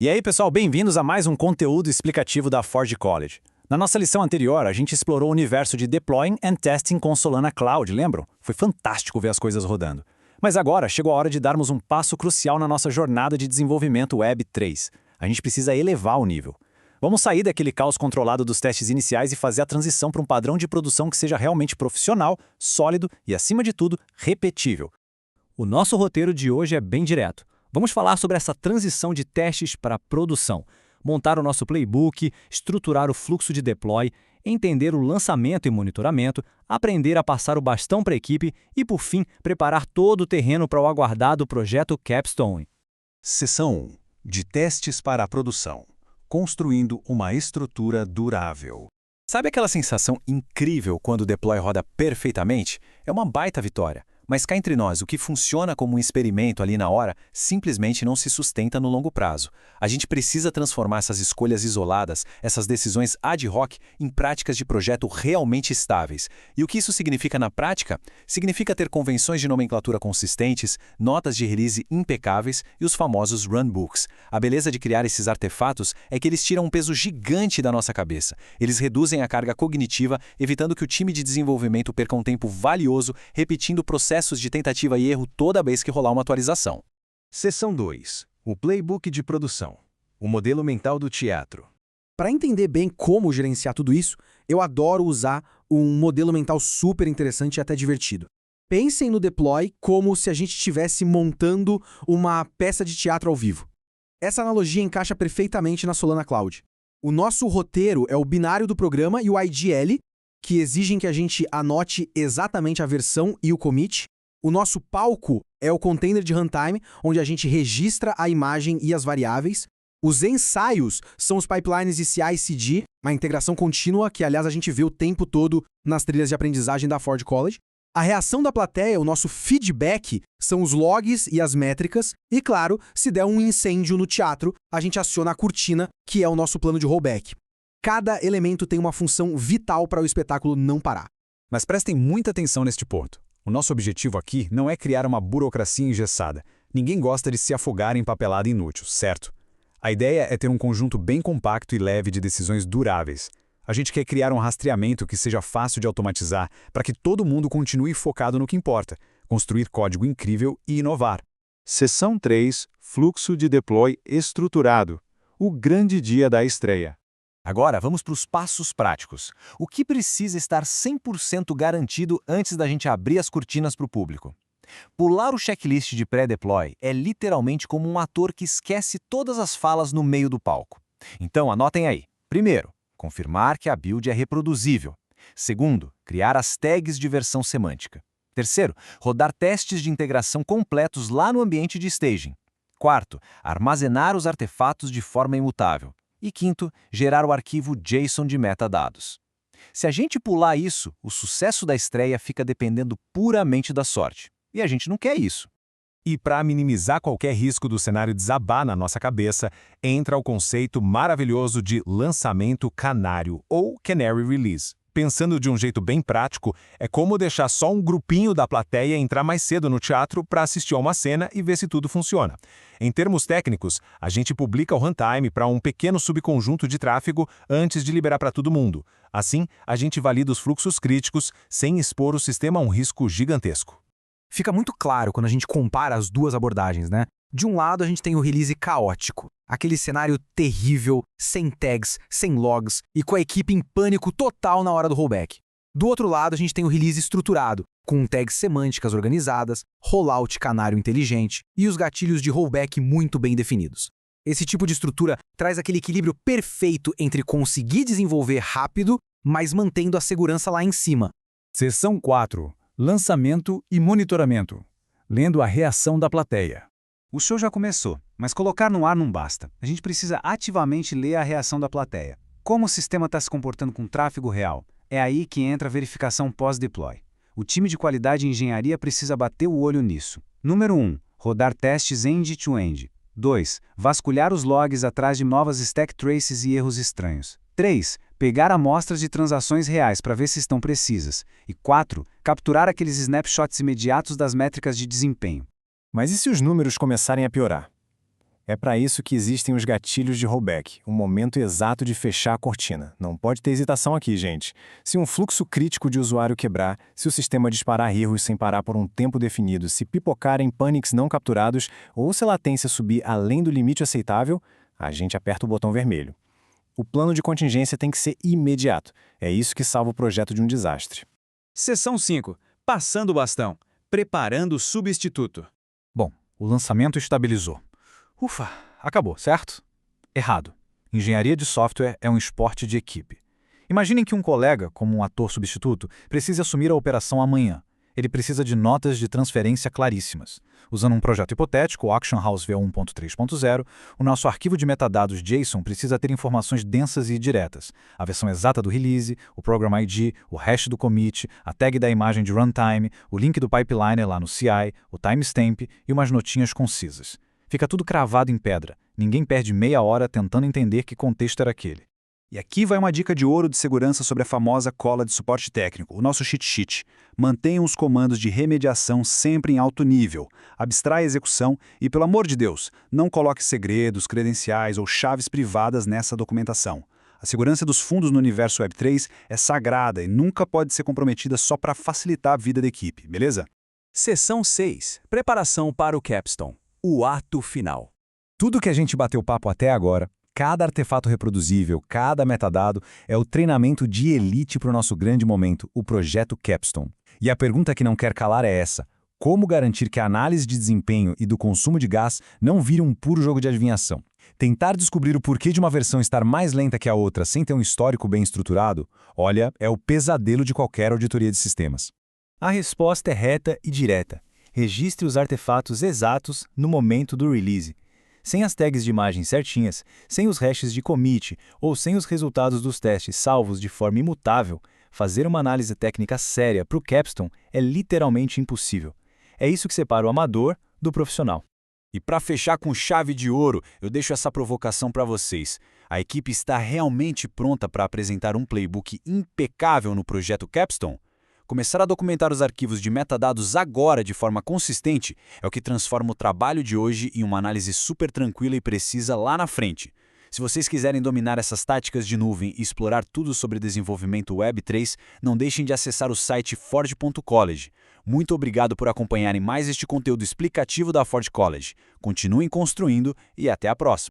E aí, pessoal, bem-vindos a mais um conteúdo explicativo da Ford College. Na nossa lição anterior, a gente explorou o universo de Deploying and Testing com Solana Cloud, lembram? Foi fantástico ver as coisas rodando. Mas agora chegou a hora de darmos um passo crucial na nossa jornada de desenvolvimento Web 3. A gente precisa elevar o nível. Vamos sair daquele caos controlado dos testes iniciais e fazer a transição para um padrão de produção que seja realmente profissional, sólido e, acima de tudo, repetível. O nosso roteiro de hoje é bem direto. Vamos falar sobre essa transição de testes para produção, montar o nosso playbook, estruturar o fluxo de deploy, entender o lançamento e monitoramento, aprender a passar o bastão para a equipe e, por fim, preparar todo o terreno para o aguardado projeto Capstone. Seção 1. De testes para a produção. Construindo uma estrutura durável. Sabe aquela sensação incrível quando o deploy roda perfeitamente? É uma baita vitória. Mas cá entre nós, o que funciona como um experimento ali na hora simplesmente não se sustenta no longo prazo. A gente precisa transformar essas escolhas isoladas, essas decisões ad hoc, em práticas de projeto realmente estáveis. E o que isso significa na prática? Significa ter convenções de nomenclatura consistentes, notas de release impecáveis e os famosos runbooks. A beleza de criar esses artefatos é que eles tiram um peso gigante da nossa cabeça. Eles reduzem a carga cognitiva, evitando que o time de desenvolvimento perca um tempo valioso repetindo processos de tentativa e erro toda vez que rolar uma atualização. Seção 2. O playbook de produção. O modelo mental do teatro. Para entender bem como gerenciar tudo isso, eu adoro usar um modelo mental super interessante e até divertido. Pensem no deploy como se a gente estivesse montando uma peça de teatro ao vivo. Essa analogia encaixa perfeitamente na Solana Cloud. O nosso roteiro é o binário do programa e o IDL, que exigem que a gente anote exatamente a versão e o commit. O nosso palco é o container de runtime, onde a gente registra a imagem e as variáveis. Os ensaios são os pipelines de CI/CD, uma integração contínua que, aliás, a gente vê o tempo todo nas trilhas de aprendizagem da Ford College. A reação da plateia, o nosso feedback, são os logs e as métricas. E, claro, se der um incêndio no teatro, a gente aciona a cortina, que é o nosso plano de rollback. Cada elemento tem uma função vital para o espetáculo não parar. Mas prestem muita atenção neste ponto. O nosso objetivo aqui não é criar uma burocracia engessada. Ninguém gosta de se afogar em papelada inútil, certo? A ideia é ter um conjunto bem compacto e leve de decisões duráveis. A gente quer criar um rastreamento que seja fácil de automatizar para que todo mundo continue focado no que importa, construir código incrível e inovar. Seção 3. Fluxo de deploy estruturado. O grande dia da estreia. Agora, vamos para os passos práticos. O que precisa estar 100% garantido antes da gente abrir as cortinas para o público? Pular o checklist de pré-deploy é literalmente como um ator que esquece todas as falas no meio do palco. Então, anotem aí. Primeiro, confirmar que a build é reproduzível. Segundo, criar as tags de versão semântica. Terceiro, rodar testes de integração completos lá no ambiente de staging. Quarto, armazenar os artefatos de forma imutável. E quinto, gerar o arquivo JSON de metadados. Se a gente pular isso, o sucesso da estreia fica dependendo puramente da sorte. E a gente não quer isso. E para minimizar qualquer risco do cenário desabar na nossa cabeça, entra o conceito maravilhoso de lançamento canário, ou Canary Release. Pensando de um jeito bem prático, é como deixar só um grupinho da plateia entrar mais cedo no teatro para assistir a uma cena e ver se tudo funciona. Em termos técnicos, a gente publica o runtime para um pequeno subconjunto de tráfego antes de liberar para todo mundo. Assim, a gente valida os fluxos críticos sem expor o sistema a um risco gigantesco. Fica muito claro quando a gente compara as duas abordagens, né? De um lado, a gente tem o release caótico, aquele cenário terrível, sem tags, sem logs e com a equipe em pânico total na hora do rollback. Do outro lado, a gente tem o release estruturado, com tags semânticas organizadas, rollout canário inteligente e os gatilhos de rollback muito bem definidos. Esse tipo de estrutura traz aquele equilíbrio perfeito entre conseguir desenvolver rápido, mas mantendo a segurança lá em cima. Seção 4. Lançamento e monitoramento. Lendo a reação da plateia. O show já começou, mas colocar no ar não basta. A gente precisa ativamente ler a reação da plateia. Como o sistema está se comportando com tráfego real? É aí que entra a verificação pós-deploy. O time de qualidade e engenharia precisa bater o olho nisso. Número 1. Rodar testes end-to-end. 2. Vasculhar os logs atrás de novas stack traces e erros estranhos. 3. Pegar amostras de transações reais para ver se estão precisas. E 4. Capturar aqueles snapshots imediatos das métricas de desempenho. Mas e se os números começarem a piorar? É para isso que existem os gatilhos de rollback, o momento exato de fechar a cortina. Não pode ter hesitação aqui, gente. Se um fluxo crítico de usuário quebrar, se o sistema disparar erros sem parar por um tempo definido, se pipocarem panics não capturados ou se a latência subir além do limite aceitável, a gente aperta o botão vermelho. O plano de contingência tem que ser imediato. É isso que salva o projeto de um desastre. Seção 5. Passando o bastão. Preparando o substituto. Bom, o lançamento estabilizou. Ufa, acabou, certo? Errado. Engenharia de software é um esporte de equipe. Imaginem que um colega, como um ator substituto, precise assumir a operação amanhã. Ele precisa de notas de transferência claríssimas. Usando um projeto hipotético, o Action House V1.3.0, o nosso arquivo de metadados JSON precisa ter informações densas e diretas. A versão exata do release, o program ID, o hash do commit, a tag da imagem de runtime, o link do pipeliner lá no CI, o timestamp e umas notinhas concisas. Fica tudo cravado em pedra. Ninguém perde meia hora tentando entender que contexto era aquele. E aqui vai uma dica de ouro de segurança sobre a famosa cola de suporte técnico, o nosso cheat sheet. Mantenham os comandos de remediação sempre em alto nível. Abstraia a execução e, pelo amor de Deus, não coloque segredos, credenciais ou chaves privadas nessa documentação. A segurança dos fundos no universo Web3 é sagrada e nunca pode ser comprometida só para facilitar a vida da equipe, beleza? Seção 6. Preparação para o capstone. O ato final. Tudo que a gente bateu papo até agora, cada artefato reproduzível, cada metadado, é o treinamento de elite para o nosso grande momento, o projeto Capstone. E a pergunta que não quer calar é essa: como garantir que a análise de desempenho e do consumo de gás não vire um puro jogo de adivinhação? Tentar descobrir o porquê de uma versão estar mais lenta que a outra sem ter um histórico bem estruturado, olha, é o pesadelo de qualquer auditoria de sistemas. A resposta é reta e direta. Registre os artefatos exatos no momento do release. Sem as tags de imagem certinhas, sem os hashes de commit ou sem os resultados dos testes salvos de forma imutável, fazer uma análise técnica séria para o capstone é literalmente impossível. É isso que separa o amador do profissional. E para fechar com chave de ouro, eu deixo essa provocação para vocês. A equipe está realmente pronta para apresentar um playbook impecável no projeto Capstone? Começar a documentar os arquivos de metadados agora de forma consistente é o que transforma o trabalho de hoje em uma análise super tranquila e precisa lá na frente. Se vocês quiserem dominar essas táticas de nuvem e explorar tudo sobre desenvolvimento Web3, não deixem de acessar o site Forge.college. Muito obrigado por acompanharem mais este conteúdo explicativo da Forge College. Continuem construindo e até a próxima!